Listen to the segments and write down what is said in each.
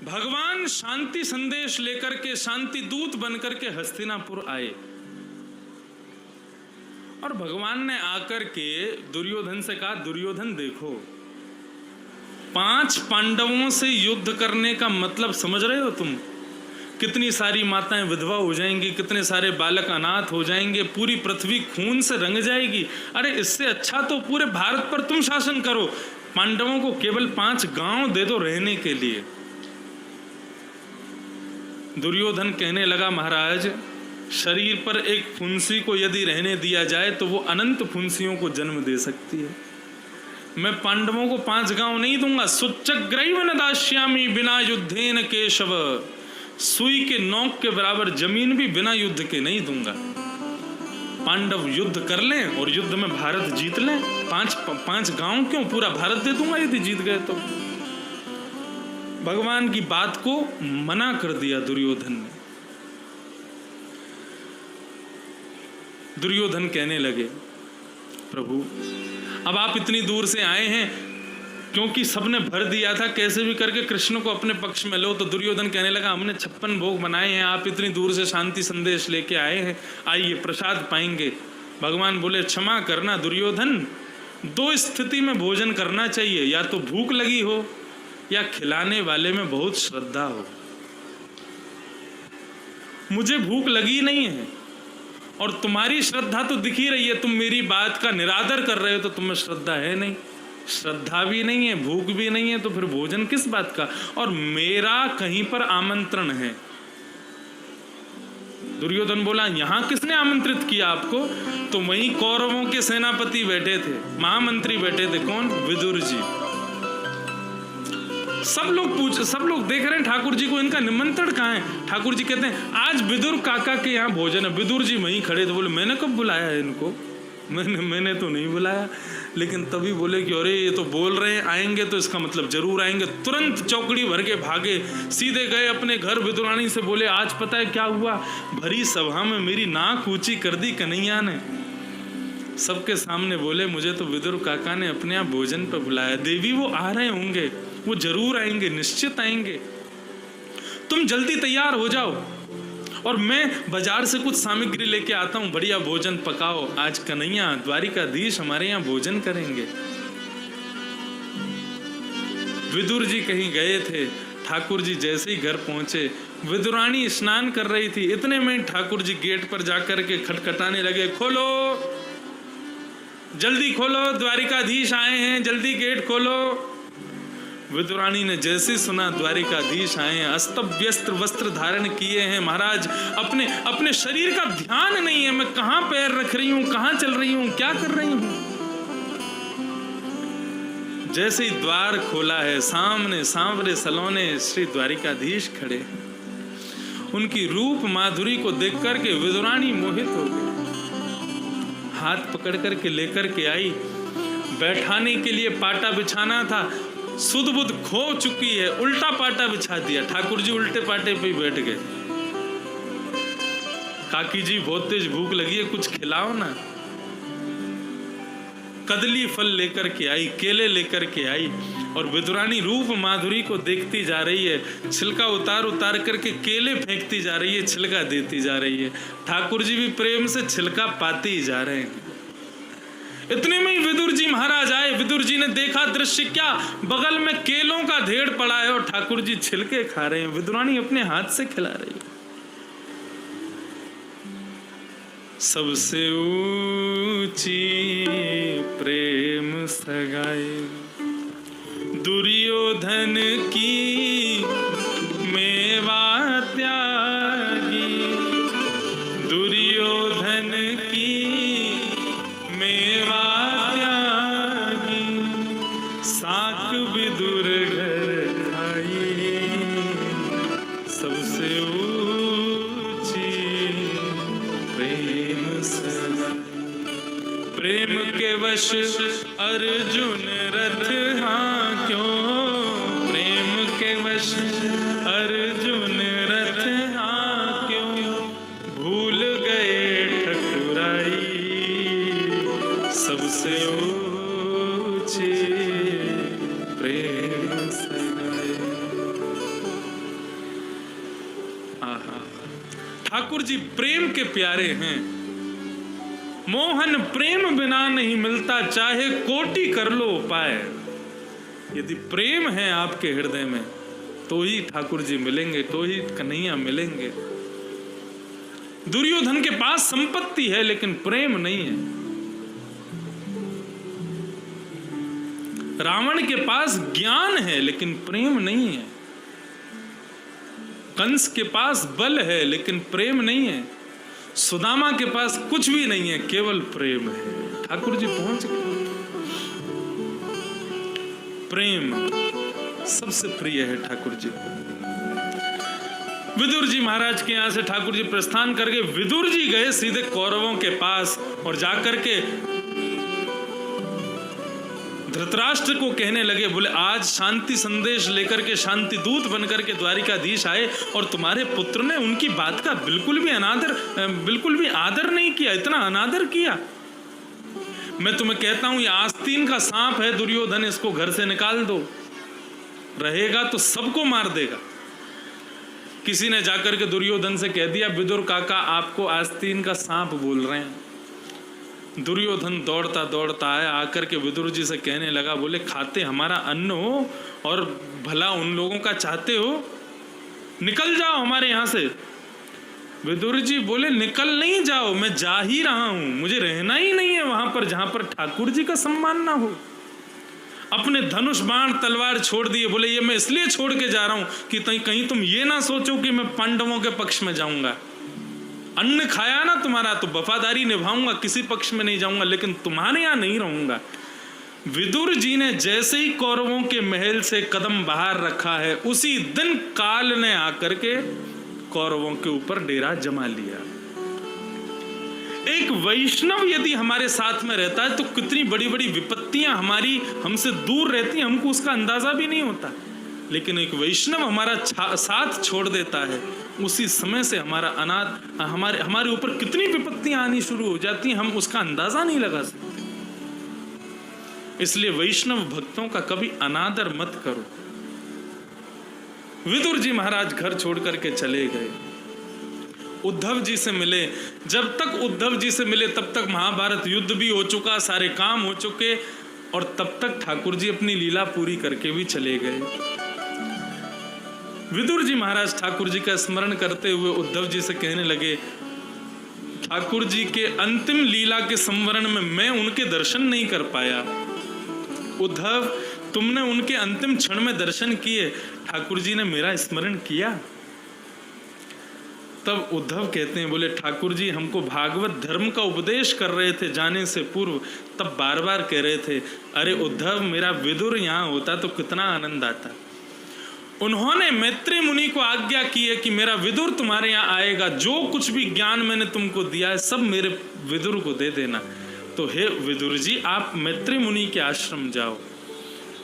भगवान शांति संदेश लेकर के, शांति दूत बनकर के हस्तिनापुर आए और भगवान ने आकर के दुर्योधन से कहा, दुर्योधन देखो, 5 पांडवों से युद्ध करने का मतलब समझ रहे हो तुम? कितनी सारी माताएं विधवा हो जाएंगी, कितने सारे बालक अनाथ हो जाएंगे, पूरी पृथ्वी खून से रंग जाएगी। अरे इससे अच्छा तो पूरे भारत पर तुम शासन करो, पांडवों को केवल 5 गांव दे दो रहने के लिए। दुर्योधन कहने लगा, महाराज, शरीर पर एक फुंसी को यदि रहने दिया जाए तो वो अनंत फुंसियों को जन्म दे सकती है। मैं पांडवों को 5 गांव नहीं दूंगा। सुच्चग्रैव न दास्यामि बिना युद्धेन केशव, सुई के नोक के बराबर जमीन भी बिना युद्ध के नहीं दूंगा। पांडव युद्ध कर लें और युद्ध में भारत जीत लें, 5 गांव क्यों, पूरा भारत दे दूंगा यदि जीत गए तो। भगवान की बात को मना कर दिया दुर्योधन ने। दुर्योधन कहने लगे, प्रभु अब आप इतनी दूर से आए हैं, क्योंकि सबने भर दिया था कैसे भी करके कृष्ण को अपने पक्ष में लो। तो दुर्योधन कहने लगा, हमने 56 भोग बनाए हैं, आप इतनी दूर से शांति संदेश लेके आए हैं, आइए प्रसाद पाएंगे। भगवान बोले, क्षमा करना दुर्योधन, 2 स्थिति में भोजन करना चाहिए, या तो भूख लगी हो या खिलाने वाले में बहुत श्रद्धा हो। मुझे भूख लगी नहीं है और तुम्हारी श्रद्धा तो दिख ही रही है, तुम मेरी बात का निरादर कर रहे हो, तो तुम्हें श्रद्धा है नहीं, श्रद्धा भी नहीं है, भूख भी नहीं है, तो फिर भोजन किस बात का। और मेरा कहीं पर आमंत्रण है। दुर्योधन बोला, यहां किसने आमंत्रित किया आपको? तो वहीं कौरवों के सेनापति बैठे थे, महामंत्री बैठे थे। कौन? विदुर जी। सब लोग देख रहे हैं ठाकुर जी को, इनका निमंत्रण कहाँ है? ठाकुर जी कहते हैं, आज विदुर काका के यहाँ भोजन है। विदुर जी वहीं खड़े थे। बोले, मैंने कब बुलाया है इनको? मैंने तो नहीं बुलाया। लेकिन तभी बोले कि अरे ये तो बोल रहे हैं आएंगे, तो इसका मतलब जरूर आएंगे। तुरंत चौकड़ी भर के भागे, सीधे गए अपने घर। विदुरानी से बोले, आज पता है क्या हुआ? भरी सभा में मेरी नाक ऊंची कर दी कन्हैया ने। सबके सामने बोले, मुझे तो विदुर काका ने अपने यहाँ भोजन पर बुलाया। देवी वो आ रहे होंगे, वो जरूर आएंगे, निश्चित आएंगे। तुम जल्दी तैयार हो जाओ और मैं बाजार से कुछ सामग्री लेके आता हूं, बढ़िया भोजन पकाओ। आज कन्हैया द्वारिकाधीश हमारे यहाँ भोजन करेंगे। विदुर जी कहीं गए थे। ठाकुर जी जैसे ही घर पहुंचे, विदुरानी स्नान कर रही थी। इतने में ठाकुर जी गेट पर जाकर के खटखटाने लगे, खोलो, जल्दी खोलो, द्वारिकाधीश आए हैं, जल्दी गेट खोलो। विदुरानी ने जैसे सुना द्वारिकाधीश आए हैं, अस्तव्यस्त वस्त्र धारण किए हैं। महाराज, अपने शरीर का ध्यान नहीं है, मैं कहां पैर रख रही हूं, कहां चल रही हूं, क्या कर रही हूं। जैसे ही द्वार खोला है, सामने सांवरे सलोने श्री द्वारिकाधीश खड़े। उनकी रूप माधुरी को देख करके विदुरानी मोहित हो गई। हाथ पकड़ करके लेकर के आई। बैठाने के लिए पाटा बिछाना था, सुध बुध खो चुकी है, उल्टा पाटा बिछा दिया। ठाकुर जी उल्टे पाटे पे बैठ गए। काकी जी बहुत तेज भूख लगी है, कुछ खिलाओ ना। कदली फल लेकर के आई, केले लेकर के आई और विदुरानी रूप माधुरी को देखती जा रही है। छिलका उतार उतार करके केले फेंकती जा रही है, छिलका देती जा रही है। ठाकुर जी भी प्रेम से छिलका पाते ही जा रहे हैं। इतने में ही विदुर जी महाराज आए। विदुर जी ने देखा दृश्य, क्या बगल में केलों का ढेर पड़ा है और ठाकुर जी छिलके खा रहे हैं, विदुरानी अपने हाथ से खिला रही है। सबसे ऊंची प्रेम सगाई दुर्योधन की मेवा त्यागी, दुर्योधन की मेवा त्यागी, साक विदुर घर खाई, सबसे ऊंची प्रेम सगाई। प्रेम के वश अर्जुन रथ हाँ क्यों, प्रेम के वश अर्जुन रथ हाँ क्यों, भूल गए ठकुराई, सबसे ऊंची प्रेम सगाई। आहा, ठाकुर जी प्रेम के प्यारे हैं। मोहन प्रेम बिना नहीं मिलता, चाहे कोटि कर लो उपाय। यदि प्रेम है आपके हृदय में तो ही ठाकुर जी मिलेंगे, तो ही कन्हैया मिलेंगे। दुर्योधन के पास संपत्ति है लेकिन प्रेम नहीं है। रावण के पास ज्ञान है लेकिन प्रेम नहीं है। कंस के पास बल है लेकिन प्रेम नहीं है। सुदामा के पास कुछ भी नहीं है, केवल प्रेम है। ठाकुर जी पहुंच गए। प्रेम सबसे प्रिय है ठाकुर जी। विदुर जी महाराज के यहां से ठाकुर जी प्रस्थान करके विदुर जी गए सीधे कौरवों के पास और जाकर के धृतराष्ट्र को कहने लगे, बोले आज शांति संदेश लेकर के शांति दूत बनकर के द्वारिकाधीश आए और तुम्हारे पुत्र ने उनकी बात का बिल्कुल भी आदर नहीं किया, इतना अनादर किया। मैं तुम्हें कहता हूं ये आस्तीन का सांप है दुर्योधन, इसको घर से निकाल दो, रहेगा तो सबको मार देगा। किसी ने जाकर के दुर्योधन से कह दिया, विदुर काका आपको आस्तीन का सांप बोल रहे हैं। दुर्योधन दौड़ता दौड़ता आया, आकर के विदुर जी से कहने लगा, बोले खाते हमारा अन्न हो और भला उन लोगों का चाहते हो, निकल जाओ हमारे यहां से। विदुर जी बोले निकल नहीं जाओ, मैं जा ही रहा हूं, मुझे रहना ही नहीं है वहां पर जहां पर ठाकुर जी का सम्मान ना हो। अपने धनुष बाण तलवार छोड़ दिए, बोले ये मैं इसलिए छोड़ के जा रहा हूं कि कहीं तुम ये ना सोचो कि मैं पांडवों के पक्ष में जाऊंगा। अन्न खाया ना तुम्हारा तो वफादारी निभाऊंगा, किसी पक्ष में नहीं जाऊंगा, लेकिन तुम्हारे यहां नहीं रहूंगा। विदुर जी ने जैसे ही कौरवों के महल से कदम बाहर रखा है, उसी दिन काल ने आकर के कौरवों के ऊपर डेरा जमा लिया। एक वैष्णव यदि हमारे साथ में रहता है तो कितनी बड़ी बड़ी विपत्तियां हमसे दूर रहती हैं, हमको उसका अंदाजा भी नहीं होता। लेकिन एक वैष्णव हमारा साथ छोड़ देता है, उसी समय से हमारे ऊपर कितनी विपत्तियां आनी शुरू हो जाती हैं, हम उसका अंदाजा नहीं लगा सकते। इसलिए वैष्णव भक्तों का कभी अनादर मत करो। विदुर जी महाराज घर छोड़ करके चले गए, उद्धव जी से मिले। जब तक उद्धव जी से मिले तब तक महाभारत युद्ध भी हो चुका, सारे काम हो चुके, और तब तक ठाकुर जी अपनी लीला पूरी करके भी चले गए। विदुर जी महाराज ठाकुर जी का स्मरण करते हुए उद्धव जी से कहने लगे, ठाकुर जी के अंतिम लीला के संवरण में मैं उनके दर्शन नहीं कर पाया। उद्धव तुमने उनके अंतिम क्षण में दर्शन किए, ठाकुर जी ने मेरा स्मरण किया। तब उद्धव कहते हैं, बोले ठाकुर जी हमको भागवत धर्म का उपदेश कर रहे थे जाने से पूर्व, तब बार बार कह रहे थे, अरे उद्धव मेरा विदुर यहाँ होता तो कितना आनंद आता। उन्होंने मैत्री मुनि को आज्ञा की है कि मेरा विदुर तुम्हारे यहाँ आएगा, जो कुछ भी ज्ञान मैंने तुमको दिया है सब मेरे विदुर को दे देना। तो हे विदुर जी आप मैत्री मुनि के आश्रम जाओ।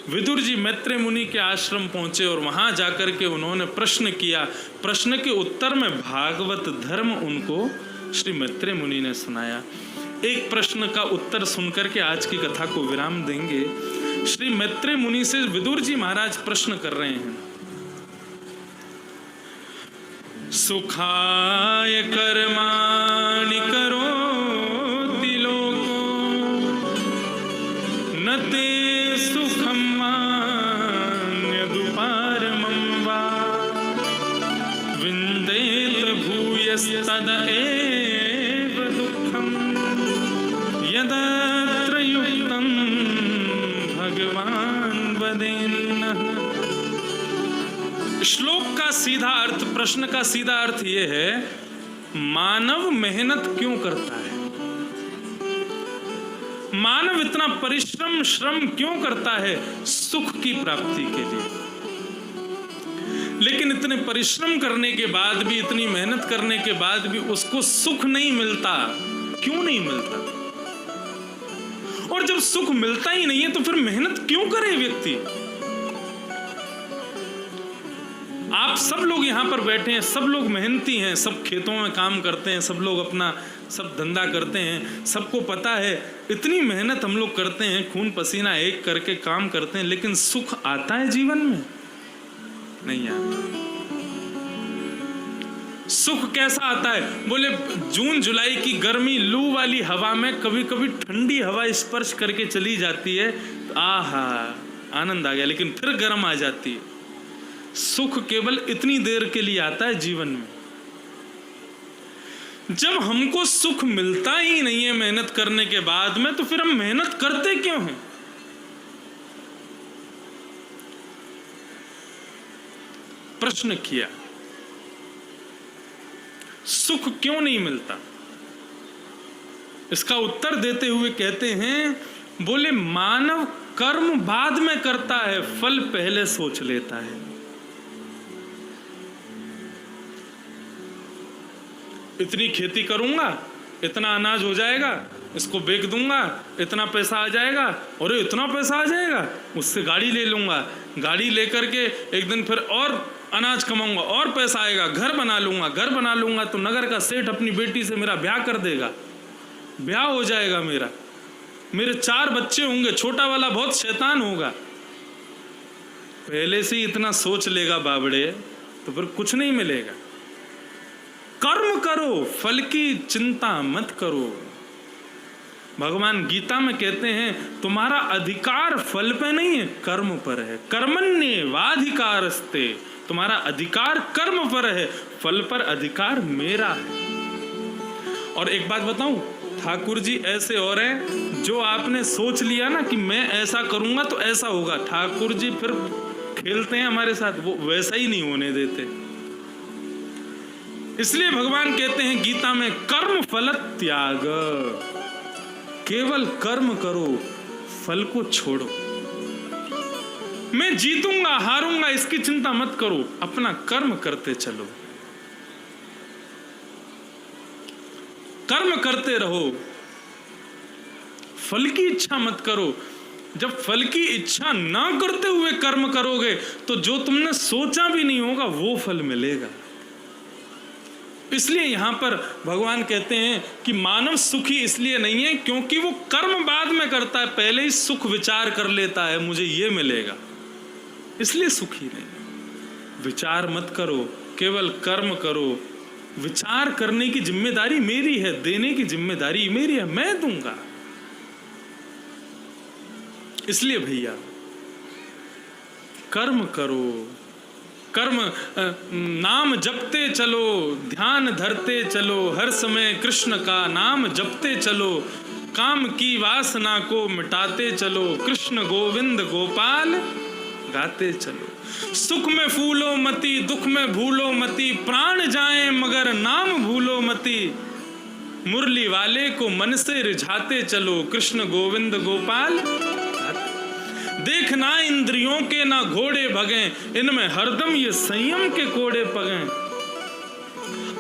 विदुर जी मैत्री मुनि के आश्रम पहुंचे और वहां जाकर के उन्होंने प्रश्न किया। प्रश्न के उत्तर में भागवत धर्म उनको श्री मैत्री मुनि ने सुनाया। एक प्रश्न का उत्तर सुनकर के आज की कथा को विराम देंगे। श्री मैत्री मुनि से विदुर जी महाराज प्रश्न कर रहे हैं, सुखाय कर्माणि करोति लोको न ते सुखम वान्यदुपारमं वा विन्देत भूयस्तद एव दुःखं यदत्र युक्तं भगवान् वदेन्नः। श्लोक का सीधा अर्थ, प्रश्न का सीधा अर्थ यह है, मानव मेहनत क्यों करता है, मानव इतना परिश्रम श्रम क्यों करता है सुख की प्राप्ति के लिए। लेकिन इतने परिश्रम करने के बाद भी, इतनी मेहनत करने के बाद भी उसको सुख नहीं मिलता। क्यों नहीं मिलता? और जब सुख मिलता ही नहीं है तो फिर मेहनत क्यों करे व्यक्ति? आप सब लोग यहाँ पर बैठे हैं, सब लोग मेहनती हैं, सब खेतों में काम करते हैं, सब लोग अपना सब धंधा करते हैं, सबको पता है इतनी मेहनत हम लोग करते हैं, खून पसीना एक करके काम करते हैं, लेकिन सुख आता है जीवन में? नहीं आता। सुख कैसा आता है? बोले जून जुलाई की गर्मी लू वाली हवा में कभी कभी ठंडी हवा स्पर्श करके चली जाती है, आहा आनंद आ गया, लेकिन फिर गर्म आ जाती है। सुख केवल इतनी देर के लिए आता है जीवन में। जब हमको सुख मिलता ही नहीं है मेहनत करने के बाद में, तो फिर हम मेहनत करते क्यों हैं? प्रश्न किया, सुख क्यों नहीं मिलता? इसका उत्तर देते हुए कहते हैं, बोले मानव कर्म बाद में करता है, फल पहले सोच लेता है। इतनी खेती करूंगा, इतना अनाज हो जाएगा, इसको बेच दूंगा, इतना पैसा आ जाएगा, और इतना पैसा आ जाएगा, उससे गाड़ी ले लूंगा, गाड़ी लेकर के एक दिन फिर और अनाज कमाऊंगा, और पैसा आएगा, घर बना लूंगा, घर बना लूंगा तो नगर का सेठ अपनी बेटी से मेरा ब्याह कर देगा, ब्याह हो जाएगा मेरा, मेरे 4 बच्चे होंगे, छोटा वाला बहुत शैतान होगा। पहले से ही इतना सोच लेगा बाबड़े, तो फिर कुछ नहीं मिलेगा। कर्म करो, फल की चिंता मत करो। भगवान गीता में कहते हैं, तुम्हारा अधिकार फल पे नहीं है, कर्म पर है। कर्मण्येवाधिकारस्ते, तुम्हारा अधिकार कर्म पर है, फल पर अधिकार मेरा है। और एक बात बताऊं, ठाकुर जी ऐसे और हैं, जो आपने सोच लिया ना कि मैं ऐसा करूंगा तो ऐसा होगा, ठाकुर जी फिर खेलते हैं हमारे साथ, वो वैसा ही नहीं होने देते। इसलिए भगवान कहते हैं गीता में, कर्म फल त्याग, केवल कर्म करो, फल को छोड़ो। मैं जीतूंगा हारूंगा इसकी चिंता मत करो, अपना कर्म करते चलो, कर्म करते रहो, फल की इच्छा मत करो। जब फल की इच्छा ना करते हुए कर्म करोगे तो जो तुमने सोचा भी नहीं होगा वो फल मिलेगा। इसलिए यहां पर भगवान कहते हैं कि मानव सुखी इसलिए नहीं है क्योंकि वो कर्म बाद में करता है, पहले ही सुख विचार कर लेता है मुझे ये मिलेगा, इसलिए सुखी नहीं। विचार मत करो, केवल कर्म करो। विचार करने की जिम्मेदारी मेरी है, देने की जिम्मेदारी मेरी है, मैं दूंगा। इसलिए भैया कर्म करो, कर्म नाम जपते चलो, ध्यान धरते चलो, हर समय कृष्ण का नाम जपते चलो, काम की वासना को मिटाते चलो, कृष्ण गोविंद गोपाल गाते चलो। सुख में फूलो मती, दुख में भूलो मती, प्राण जाए मगर नाम भूलो मती, मुरली वाले को मन से रिझाते चलो, कृष्ण गोविंद गोपाल। देखना इंद्रियों के ना घोड़े भगे, इनमें हरदम ये संयम के कोड़े पगे,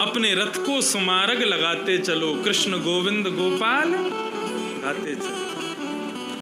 अपने रथ को सुमारग लगाते चलो, कृष्ण गोविंद गोपाल गाते चलो।